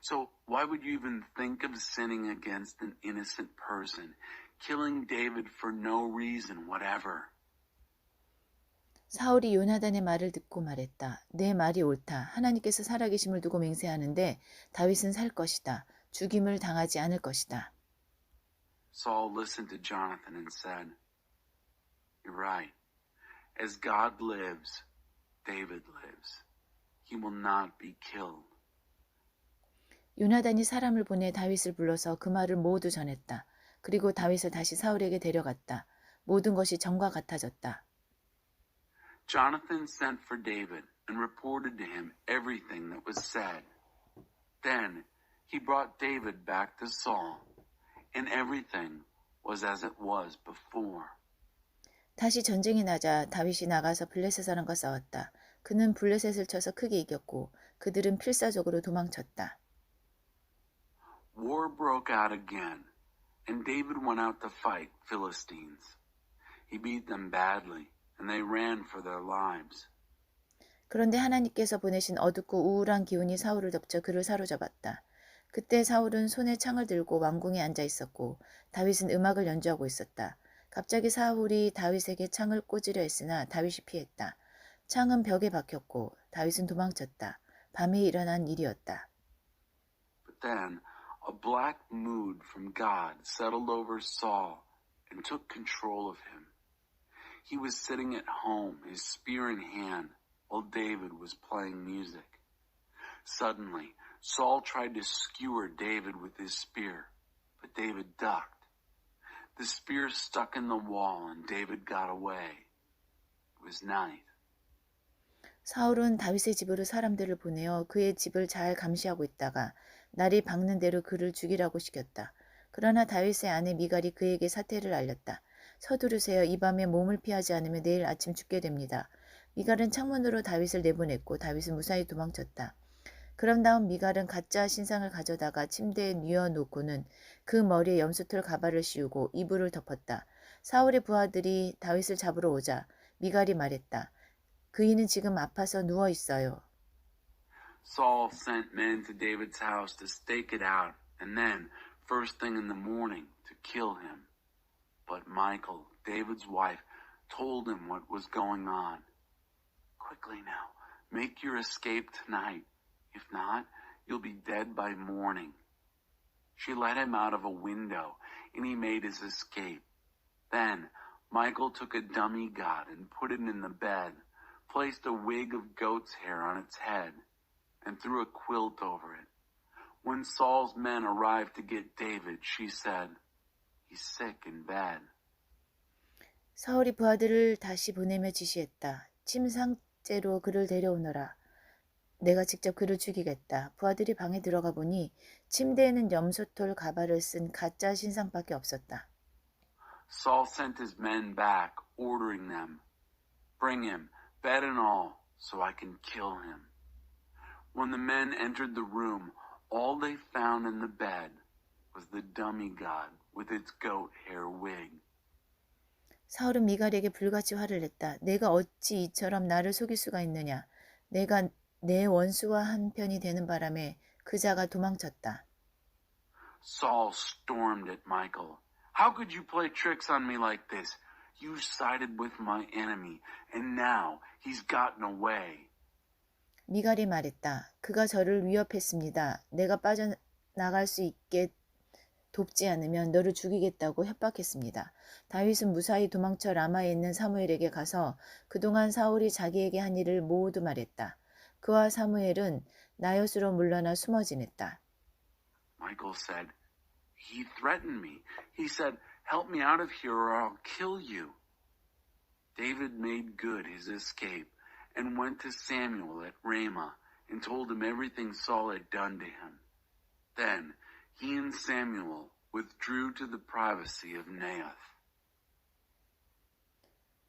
So why would you even think of sinning against an innocent person, killing David for no reason whatever? 사울이 요나단의 말을 듣고 말했다. 내 말이 옳다. 하나님께서 살아계심을 두고 맹세하는데 다윗은 살 것이다. 죽임을 당하지 않을 것이다. Saul listened to Jonathan and said, "You're right. As God lives, David lives. He will not be killed." 요나단이 사람을 보내 다윗을 불러서 그 말을 모두 전했다. 그리고 다윗을 다시 사울에게 데려갔다. 모든 것이 전과 같아졌다. Jonathan sent for David and reported to him everything that was said. Then he brought David back to Saul, and everything was as it was before. 다시 전쟁이 나자 다윗이 나가서 블레셋 사람과 싸웠다. 그는 블레셋을 쳐서 크게 이겼고 그들은 필사적으로 도망쳤다. War broke out again, and David went out to fight Philistines. He beat them badly, and they ran for their lives. 그런데 하나님께서 보내신 어둡고 우울한 기운이 사울을 덮쳐 그를 사로잡았다. 그때 사울은 손에 창을 들고 왕궁에 앉아 있었고 다윗은 음악을 연주하고 있었다. 갑자기 사울이 다윗에게 창을 꽂으려 했으나 다윗이 피했다. 창은 벽에 박혔고 다윗은 도망쳤다. 밤에 일어난 일이었다. But then a black mood from God settled over Saul and took control of him. He was sitting at home, his spear in hand, while David was playing music. Suddenly, Saul tried to skewer David with his spear, but David ducked. The spear stuck in the wall and David got away. It was night. 사울은 다윗의 집으로 사람들을 보내어 그의 집을 잘 감시하고 있다가 날이 밝는 대로 그를 죽이라고 시켰다. 그러나 다윗의 아내 미갈이 그에게 사태를 알렸다. 서두르세요. 이 밤에 몸을 피하지 않으면 내일 아침 죽게 됩니다. 미갈은 창문으로 다윗을 내보냈고 다윗은 무사히 도망쳤다. 그런 다음 미갈은 가짜 신상을 가져다가 침대에 뉘어놓고는 그 머리에 염소털 가발을 씌우고 이불을 덮었다. 사울의 부하들이 다윗을 잡으러 오자 미갈이 말했다. 그이는 지금 아파서 누워 있어요. Saul sent men to David's house to stake it out, and then, first thing in the morning, to kill him. But Michal, David's wife, told him what was going on. Quickly now, make your escape tonight. If not, you'll be dead by morning. She let him out of a window, and he made his escape. Then Michal took a dummy god and put it in the bed, placed a wig of goat's hair on its head, and threw a quilt over it. When Saul's men arrived to get David, she said, "He's sick in bed." 사울이 부하들을 다시 보내며 지시했다. 침상째로 그를 데려오너라. 내가 직접 그를 죽이겠다. 부하들이 방에 들어가 보니 침대에는 염소털 가발을 쓴 가짜 신상밖에 없었다. Saul sent his men back, ordering them, "Bring him, bed and all, so I can kill him." When the men entered the room, all they found in the bed was the dummy god with its goat hair wig. 사울은 미갈에게 불같이 화를 냈다. 내가 어찌 이처럼 나를 속일 수가 있느냐. 내가 내 원수와 한편이 되는 바람에 그자가 도망쳤다. Saul stormed at Michal. "How could you play tricks on me like this? You sided with my enemy, and now he's gotten away." 미갈이 말했다. 그가 저를 위협했습니다. 내가 빠져나갈 수 있게 돕지 않으면 너를 죽이겠다고 협박했습니다. 다윗은 무사히 도망쳐 라마에 있는 사무엘에게 가서 그동안 사울이 자기에게 한 일을 모두 말했다. 그와 사무엘은 나요스로 물러나 숨어 지냈다. Michal said, "He threatened me. He said, 'Help me out of here or I'll kill you.'" David made good his escape and went to Samuel at Ramah and told him everything Saul had done to him. Then he and Samuel withdrew to the privacy of Naioth.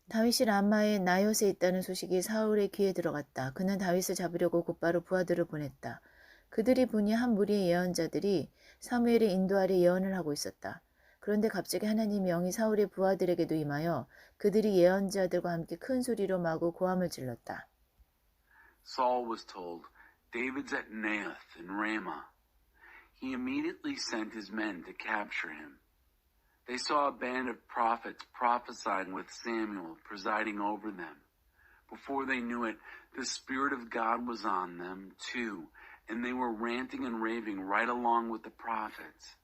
다윗이 라마의 나요스에 있다는 소식이 사울의 귀에 들어갔다. 그는 다윗을 잡으려고 곧바로 부하들을 보냈다. 그들이 보니 한 무리의 예언자들이 사무엘의 인도 아래 예언을 하고 있었다. 그런데 갑자기 하나님의 영이 사울의 부하들에게도 임하여 그들이 예언자들과 함께 큰 소리로 마구 고함을 질렀다. Saul was told, "David's at Naioth in Ramah." he immediately sent his men to capture him. They saw a band of prophets prophesying with Samuel presiding over them. Before they knew it, the Spirit of God was on them too, and they were ranting and raving right along with the prophets.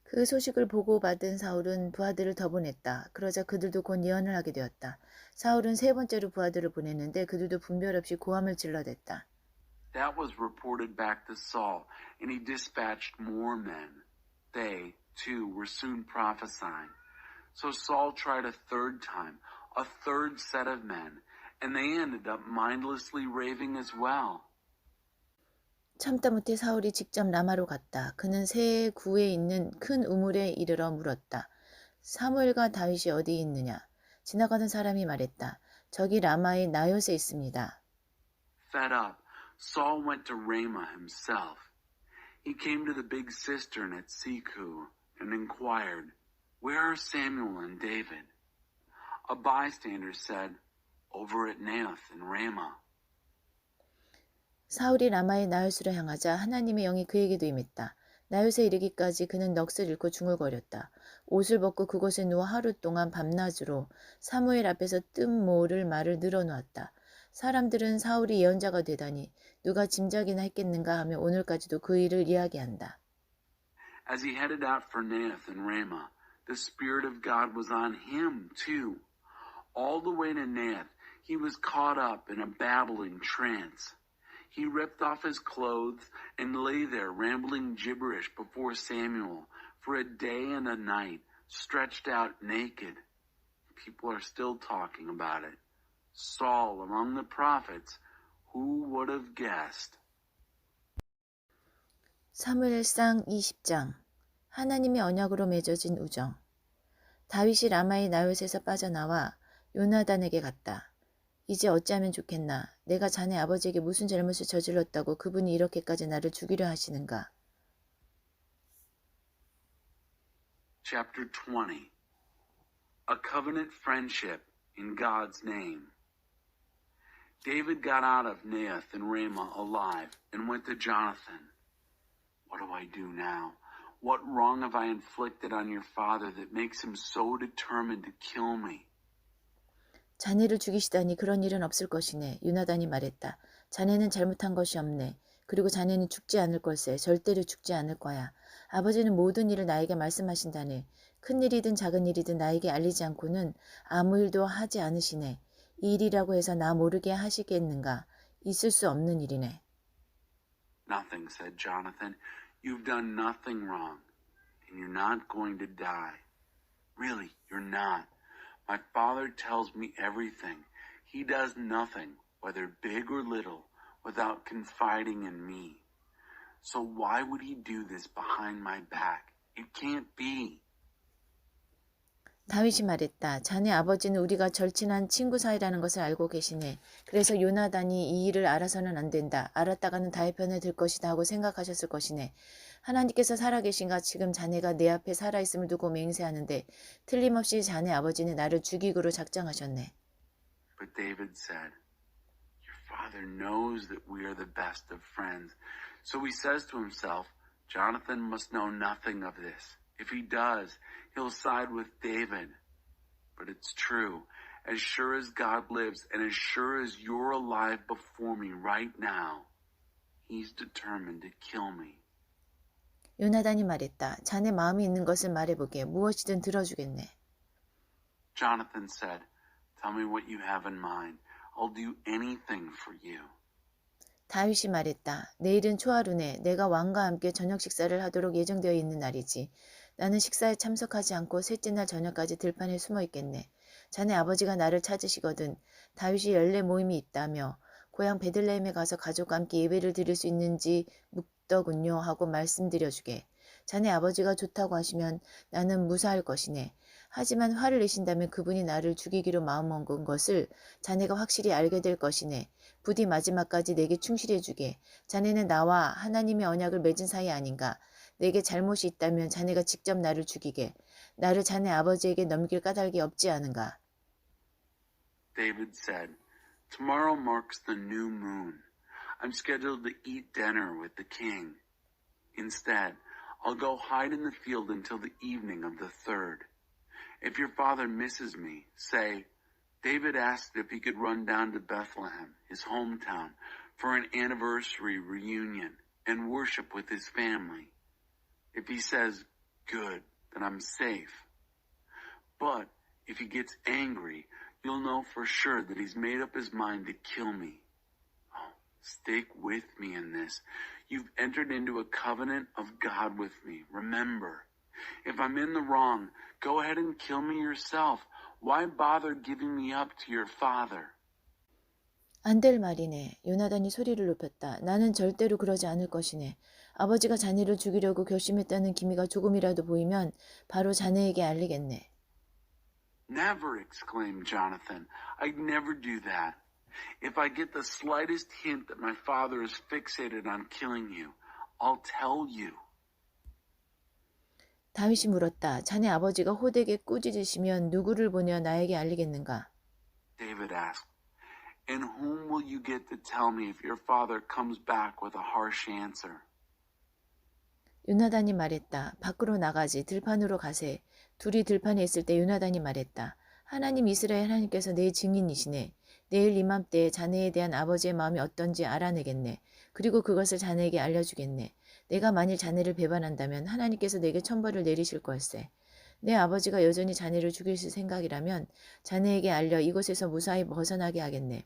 그 소식을 보고받은 사울은 부하들을 더 보냈다. 그러자 그들도 곧 예언을 하게 되었다. 사울은 세 번째로 부하들을 보냈는데 그들도 분별 없이 고함을 질러댔다. That was reported back to Saul, and he dispatched more men. They, too, were soon prophesying. So Saul tried a third time, a third set of men, and they ended up mindlessly raving as well. 참다 못해 사울이 직접 라마로 갔다. 그는 새 구에 있는 큰 우물에 이르러 물었다. 사무엘과 다윗이 어디 있느냐? 지나가던 사람이 말했다. 저기 라마의 나요스에 있습니다. Fed up, Saul went to Ramah himself. He came to the big cistern at Siku and inquired, "Where are Samuel and David?" A bystander said, "Over at Naioth in Ramah." 사울이 라마의 나요스로 향하자 하나님의 영이 그에게도 임했다. 나요스에 이르기까지 그는 넋을 잃고 중얼거렸다. 옷을 벗고 그곳에 누워 하루 동안 밤낮으로 사무엘 앞에서 뜸 모를 말을 늘어놓았다. 사람들은 사울이 예언자가 되다니 누가 짐작이나 했겠는가 하며 오늘까지도 그 일을 이야기한다. As he headed out for Naioth and Ramah, the Spirit of God was on him too. All the way to Naioth, he was caught up in a babbling trance. He ripped off his clothes and lay there rambling gibberish before Samuel for a day and a night, stretched out naked. People are still talking about it. Saul among the prophets, who would have guessed? 사무엘상 20장 하나님의 언약으로 맺어진 우정. 다윗이 라마의 나요스에서 빠져나와 요나단에게 갔다. 이제 어찌하면 좋겠나? 내가 자네 아버지에게 무슨 잘못을 저질렀다고 그분이 이렇게까지 나를 죽이려 하시는가? Chapter 20. A covenant friendship in God's name. David got out of Naioth and Ramah alive and went to Jonathan. What do I do now? What wrong have I inflicted on your father that makes him so determined to kill me? 자네를 죽이시다니 그런 일은 없을 것이네. 요나단이 말했다. 자네는 잘못한 것이 없네. 그리고 자네는 죽지 않을 걸세. 절대로 죽지 않을 거야. 아버지는 모든 일을 나에게 말씀하신다네. 큰 일이든 작은 일이든 나에게 알리지 않고는 아무 일도 하지 않으시네. 이 일이라고 해서 나 모르게 하시겠는가? 있을 수 없는 일이네. Nothing, said Jonathan. You've done nothing wrong, and you're not going to die. Really, you're not. My father tells me everything. He does nothing, whether big or little, without confiding in me. So why would he do this behind my back? It can't be. 다윗이 말했다. 자네 아버지는 우리가 절친한 친구 사이라는 것을 알고 계시네. 그래서 요나단이 이 일을 알아서는 안 된다. 알았다가는 다의 편에 들 것이다 하고 생각하셨을 것이네. 하나님께서 살아계신가 지금 자네가 내 앞에 살아있음을 두고 맹세하는데 틀림없이 자네 아버지는 나를 죽이기로 작정하셨네. But David said, Your father knows that we are the best of friends. So he says to himself, Jonathan must know nothing of this. If he does, he'll side with David. But it's true. As sure as God lives and as sure as you're alive before me right now, he's determined to kill me. 요나단이 말했다. 자네 마음이 있는 것을 말해보게. 무엇이든 들어주겠네. Jonathan said, Tell me what you have in mind. I'll do anything for you. 다윗이 말했다. 내일은 초하루네. 내가 왕과 함께 저녁 식사를 하도록 예정되어 있는 날이지. 나는 식사에 참석하지 않고 셋째 날 저녁까지 들판에 숨어 있겠네. 자네 아버지가 나를 찾으시거든 다윗이 연례 모임이 있다며 고향 베들레헴에 가서 가족과 함께 예배를 드릴 수 있는지 묻더군요 하고 말씀드려주게. 자네 아버지가 좋다고 하시면 나는 무사할 것이네. 하지만 화를 내신다면 그분이 나를 죽이기로 마음먹은 것을 자네가 확실히 알게 될 것이네. 부디 마지막까지 내게 충실해주게. 자네는 나와 하나님의 언약을 맺은 사이 아닌가. 내게 잘못이 있다면 자네가 직접 나를 죽이게. 나를 자네 아버지에게 넘길 까닭이 없지 않은가. David said, Tomorrow marks the new moon. I'm scheduled to eat dinner with the king. Instead, I'll go hide in the field until the evening of the third. If your father misses me, say, David asked if he could run down to Bethlehem, his hometown, for an anniversary reunion and worship with his family. If he says, good, then I'm safe. But if he gets angry, you'll know for sure that he's made up his mind to kill me. Oh, stick with me in this. You've entered into a covenant of God with me. Remember, if I'm in the wrong, go ahead and kill me yourself. Why bother giving me up to your father? 안 될 말이네. 요나단이 소리를 높였다. 나는 절대로 그러지 않을 것이네. 아버지가 자네를 죽이려고 결심했다는 기미가 조금이라도 보이면 바로 자네에게 알리겠네. Never, exclaimed Jonathan. I'd never do that. If I get the slightest hint that my father is fixated on killing you, I'll tell you. 다윗이 물었다. 자네 아버지가 호되게 꾸짖으시면 누구를 보내어 나에게 알리겠는가? David asked, And whom will you get to tell me if your father comes back with a harsh answer? 요나단이 말했다. 밖으로 나가지. 들판으로 가세. 둘이 들판에 있을 때 요나단이 말했다. 하나님 이스라엘 하나님께서 내 증인이시네. 내일 이맘때에 자네에 대한 아버지의 마음이 어떤지 알아내겠네. 그리고 그것을 자네에게 알려주겠네. 내가 만일 자네를 배반한다면 하나님께서 내게 천벌을 내리실 걸세. 내 아버지가 여전히 자네를 죽일 생각이라면 자네에게 알려 이곳에서 무사히 벗어나게 하겠네.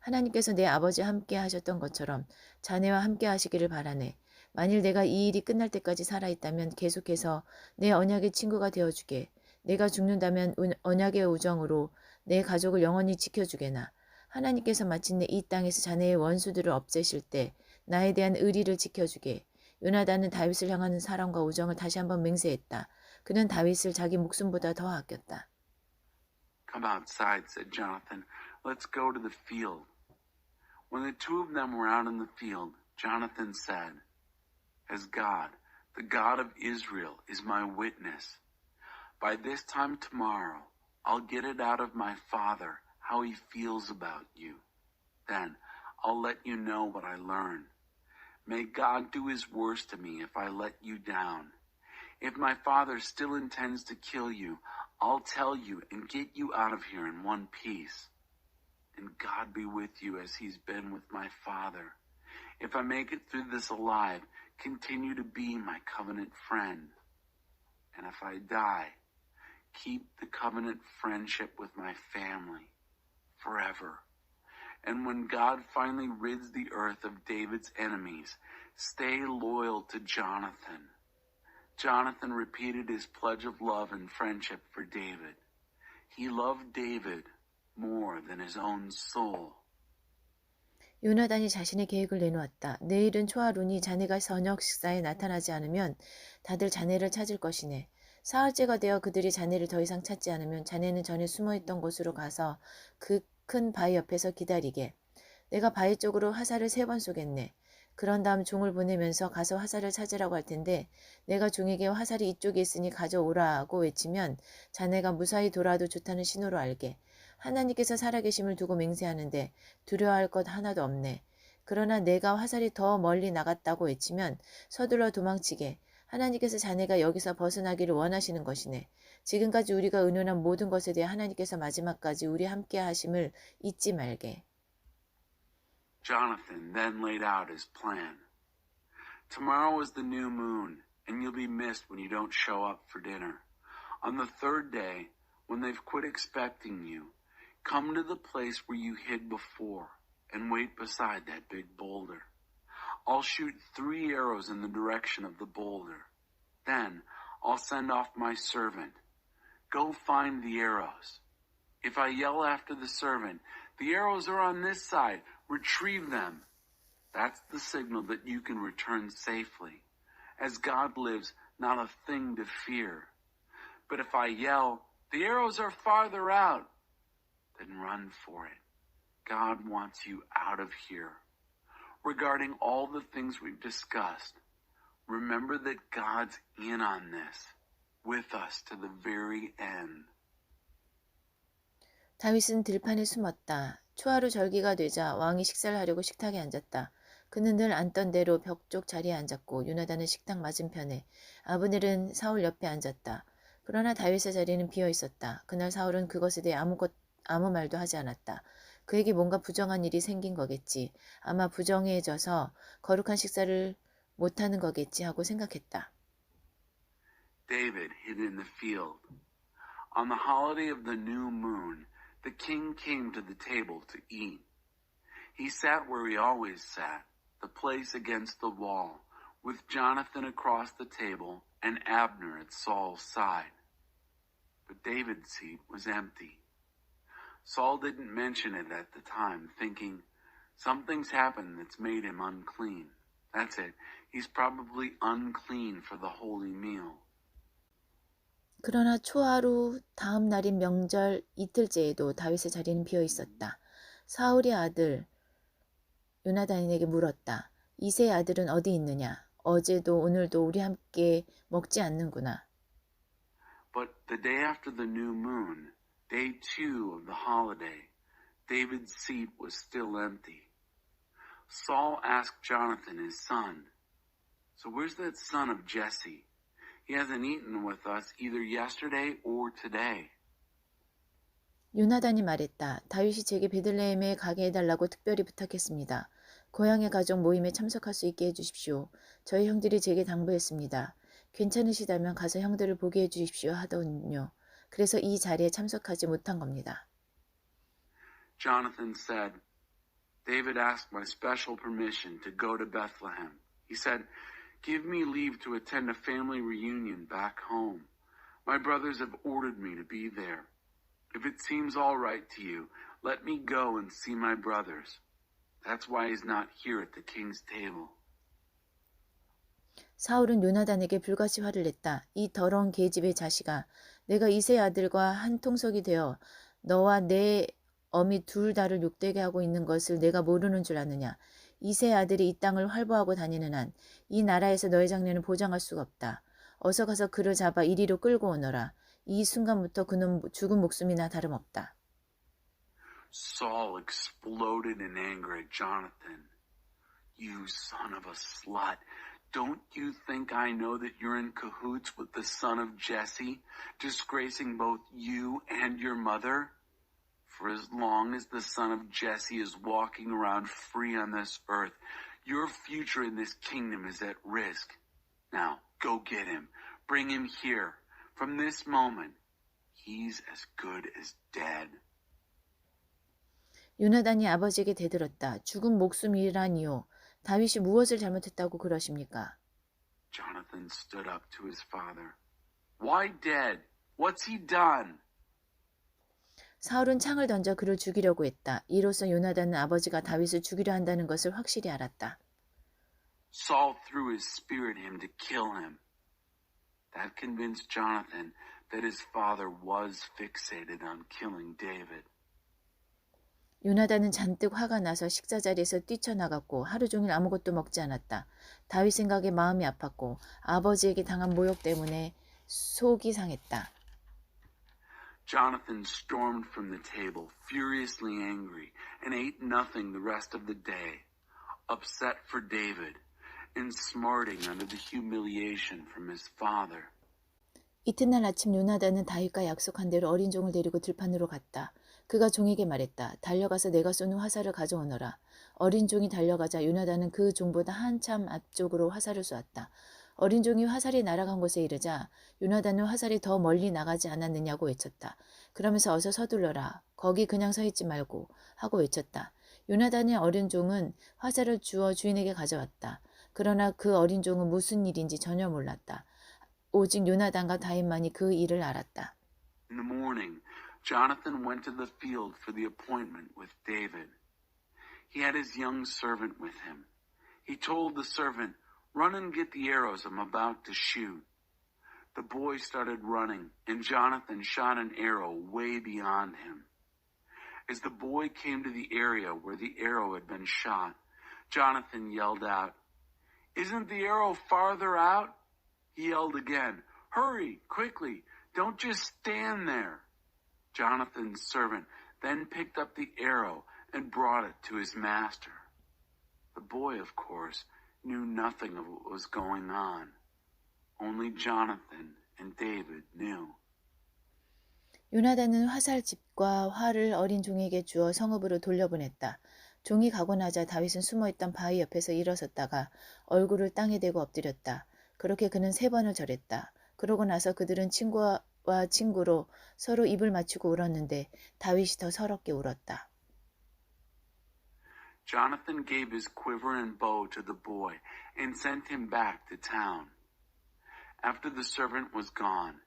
하나님께서 내 아버지와 함께 하셨던 것처럼 자네와 함께 하시기를 바라네. 만일 내가 이 일이 끝날 때까지 살아있다면 계속해서 내 언약의 친구가 되어주게. 내가 죽는다면 언약의 우정으로 내 가족을 영원히 지켜주게나. 하나님께서 마침내 이 땅에서 자네의 원수들을 없애실 때 나에 대한 의리를 지켜주게. 요나단은 다윗을 향하는 사랑과 우정을 다시 한번 맹세했다. 그는 다윗을 자기 목숨보다 더 아꼈다. Come outside, said Jonathan. Let's go to the field. When the two of them were out in the field, Jonathan said, As God, the God of Israel, is my witness, by this time tomorrow, I'll get it out of my father how he feels about you. Then I'll let you know what I learn. May God do his worst to me if I let you down. If my father still intends to kill you, I'll tell you and get you out of here in one piece. And God be with you as he's been with my father. If I make it through this alive, continue to be my covenant friend. And if I die, keep the covenant friendship with my family forever. And when God finally rids the earth of David's enemies, stay loyal to Jonathan. Jonathan repeated his pledge of love and friendship for David. He loved David more than his own soul. 요나단이 자신의 계획을 내놓았다. 내일은 초하루니 자네가 저녁 식사에 나타나지 않으면 다들 자네를 찾을 것이네. 사흘째가 되어 그들이 자네를 더 이상 찾지 않으면 자네는 전에 숨어있던 곳으로 가서 그 큰 바위 옆에서 기다리게. 내가 바위 쪽으로 화살을 3번 쏘겠네. 그런 다음 종을 보내면서 가서 화살을 찾으라고 할 텐데 내가 종에게 화살이 이쪽에 있으니 가져오라고 외치면 자네가 무사히 돌아와도 좋다는 신호로 알게. 하나님께서 살아계심을 두고 맹세하는데 두려워할 것 하나도 없네. 그러나 내가 화살이 더 멀리 나갔다고 외치면 서둘러 도망치게. 하나님께서 자네가 여기서 벗어나기를 원하시는 것이네. 지금까지 우리가 의논한 모든 것에 대해 하나님께서 마지막까지 우리 함께 하심을 잊지 말게. Jonathan then laid out his plan. Tomorrow is the new moon, and you'll be missed when you don't show up for dinner. On the third day, when they've quit expecting you, come to the place where you hid before and wait beside that big boulder. I'll shoot 3 arrows in the direction of the boulder. Then I'll send off my servant. Go find the arrows. If I yell after the servant, the arrows are on this side, retrieve them. That's the signal that you can return safely. As God lives, not a thing to fear. But if I yell, the arrows are farther out, then run for it. God wants you out of here. Regarding all the things we've discussed, remember that God's in on this, with us to the very end. 다윗은 들판에 숨었다. 초하루 절기가 되자 왕이 식사를 하려고 식탁에 앉았다. 그는 늘 앉던 대로 벽 쪽 자리에 앉았고 요나단은 식탁 맞은편에, 아브넬은 사울 옆에 앉았다. 그러나 다윗의 자리는 비어 있었다. 그날 사울은 그것에 대해 아무 말도 하지 않았다. 그에게 뭔가 부정한 일이 생긴 거겠지. 아마 부정해져서 거룩한 식사를 못하는 거겠지 하고 생각했다. David hid in the field. On the holiday of the new moon, the king came to the table to eat. He sat where he always sat, the place against the wall, with Jonathan across the table and Abner at Saul's side. But David's seat was empty. Saul didn't mention it at the time, thinking, something's happened that's made him unclean. That's it. He's probably unclean for the holy meal. 그러나 초하루 다음 날인 명절 이틀째에도 다윗의 자리는 비어 있었다. 사울의 아들 요나단에게 물었다. 이새의 아들은 어디 있느냐? 어제도 오늘도 우리 함께 먹지 않는구나. But the day after the new moon, day 2 of the holiday, David's seat was still empty. Saul asked Jonathan, his son, so where's that son of Jesse? He hasn't eaten with us either yesterday or today. 요나단이 말했다. 다윗이 제게 베들레헴에 가게 해달라고 특별히 부탁했습니다. 고향의 가족 모임에 참석할 수 있게 해주십시오. 저희 형들이 제게 당부했습니다. 괜찮으시다면 가서 형들을 보게 해주십시오 하더군요. 그래서 이 자리에 참석하지 못한 겁니다. Jonathan said, David asked my special permission to go to Bethlehem. He said, give me leave to attend a family reunion back home. My brothers have ordered me to be there. If it seems all right to you, let me go and see my brothers. That's why he's not here at the king's table. 사울은 요나단에게 불같이 화를 냈다. 이 더러운 계집의 자식아, 내가 이새의 아들과 한 통속이 되어 너와 내 어미 둘 다를 욕되게 하고 있는 것을 내가 모르는 줄 아느냐. 이새의 아들이 이 땅을 활보하고 다니는 한 이 나라에서 너의 장래는 보장할 수가 없다. 어서 가서 그를 잡아 이리로 끌고 오너라. 이 순간부터 그는 죽은 목숨이나 다름없다. Saul exploded in anger at Jonathan. You son of a slut. Don't you think I know that you're in cahoots with the son of Jesse, disgracing both you and your mother? For as long as the son of Jesse is walking around free on this earth, your future in this kingdom is at risk. Now, go get him. Bring him here. From this moment, he's as good as dead. 요나단이 아버지에게 대들었다. 죽은 목숨이라니요. 다윗이 무엇을 잘못했다고 그러십니까? Jonathan stood up to his father. Why dead? What's he done? 사울은 창을 던져 그를 죽이려고 했다. 이로써 요나단은 아버지가 다윗을 죽이려 한다는 것을 확실히 알았다. Saul threw his spear at him to kill him. That convinced Jonathan that his father was fixated on killing David. 요나단은 잔뜩 화가 나서 식사 자리에서 뛰쳐나갔고 하루 종일 아무것도 먹지 않았다. 다윗 생각에 마음이 아팠고 아버지에게 당한 모욕 때문에 속이 상했다. Jonathan stormed from the table, furiously angry, and ate nothing the rest of the day, upset for David, and smarting under the humiliation from his father. 이튿날 아침 요나단은 다윗과 약속한 대로 어린 종을 데리고 들판으로 갔다. 그가 종에게 말했다. 달려가서 내가 쏘는 화살을 가져오너라. 어린 종이 달려가자 요나단은 그 종보다 한참 앞쪽으로 화살을 쏘았다. 어린 종이 화살이 날아간 곳에 이르자 요나단은 화살이 더 멀리 나가지 않았느냐고 외쳤다. 그러면서 어서 서둘러라. 거기 그냥 서 있지 말고 하고 외쳤다. 요나단의 어린 종은 화살을 주워 주인에게 가져왔다. 그러나 그 어린 종은 무슨 일인지 전혀 몰랐다. 오직 요나단과 다윗만이 그 일을 알았다. In the morning, Jonathan went to the field for the appointment with David. He had his young servant with him. He told the servant, run and get the arrows I'm about to shoot. The boy started running, and Jonathan shot an arrow way beyond him. As the boy came to the area where the arrow had been shot, Jonathan yelled out, Isn't the arrow farther out? He yelled again, Hurry, quickly, don't just stand there. Jonathan's servant then picked up the arrow and brought it to his master. The boy, of course, knew nothing of what was going on. Only Jonathan and David knew. 요나단은 화살집과 활을 어린 종에게 주어 성읍으로 돌려보냈다. 종이 가고 나자 다윗은 숨어있던 바위 옆에서 일어섰다가 얼굴을 땅에 대고 엎드렸다. 그렇게 그는 3번을 절했다. 그러고 나서 그들은 친구와 친구로 서로 입을 맞추고 울었는데 다윗이 더 서럽게 울었다. Jonathan gave his quiver and bow to the boy and sent him back to town. After the servant was gone,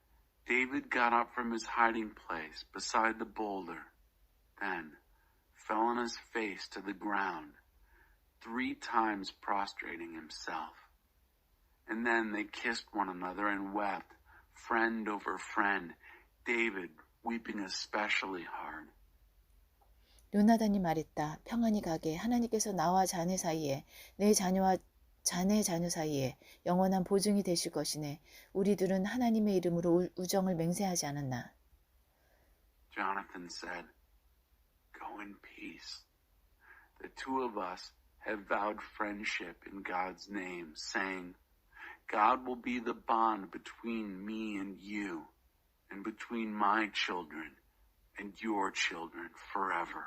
David got up from his hiding place beside the boulder, then fell on his face to the ground, 3 times prostrating himself. And then they kissed one another and wept, friend over friend, David weeping especially hard. 요나단이 말했다. 평안히 가게. 하나님께서 나와 자네 사이에 내 자녀와 자네 자녀 사이에 영원한 보증이 되실 것이네. 우리들은 하나님의 이름으로 우정을 맹세하지 않았나. Jonathan said, Go in peace. The 2 of us have vowed friendship in God's name, saying, God will be the bond between me and you, and between my children and your children forever.